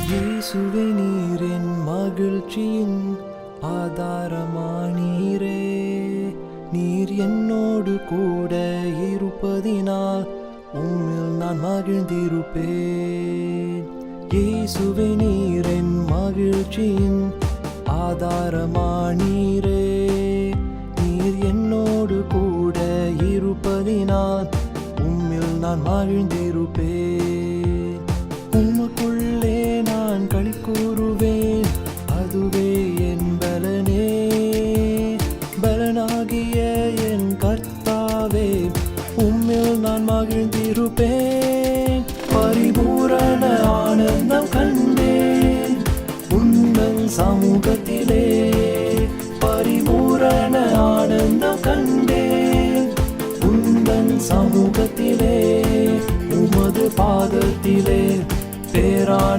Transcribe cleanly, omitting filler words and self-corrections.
இயேசுவே நீரின் மகிழ்ச்சியின் ஆதாரமானீரே, நீர் என்னோடு கூட இருப்பதினால் உம்மில் நான் மகிழ்ந்திருப்பேன். இயேசுவே நீரின் மகிழ்ச்சியின் ஆதாரமானீரே, நீர் என்னோடு கூட இருப்பதினால் உம்மில் நான் மகிழ்ந்திருப்பேன். உமக்குள்ளே நான் களி கூறுவேன், அதுவே என் பலனே. பலனாகிய என் கர்த்தாவே, உம்மில் நான் மகிழ்ந்திருப்பேன். பரிபூரண ஆனந்தம் கண்டேன் உந்தன் சமூகத்திலே, பரிபூரண ஆனந்தம் கண்டேன் உந்தன் சமூகத்திலே. உமது பாதத்திலே பேரான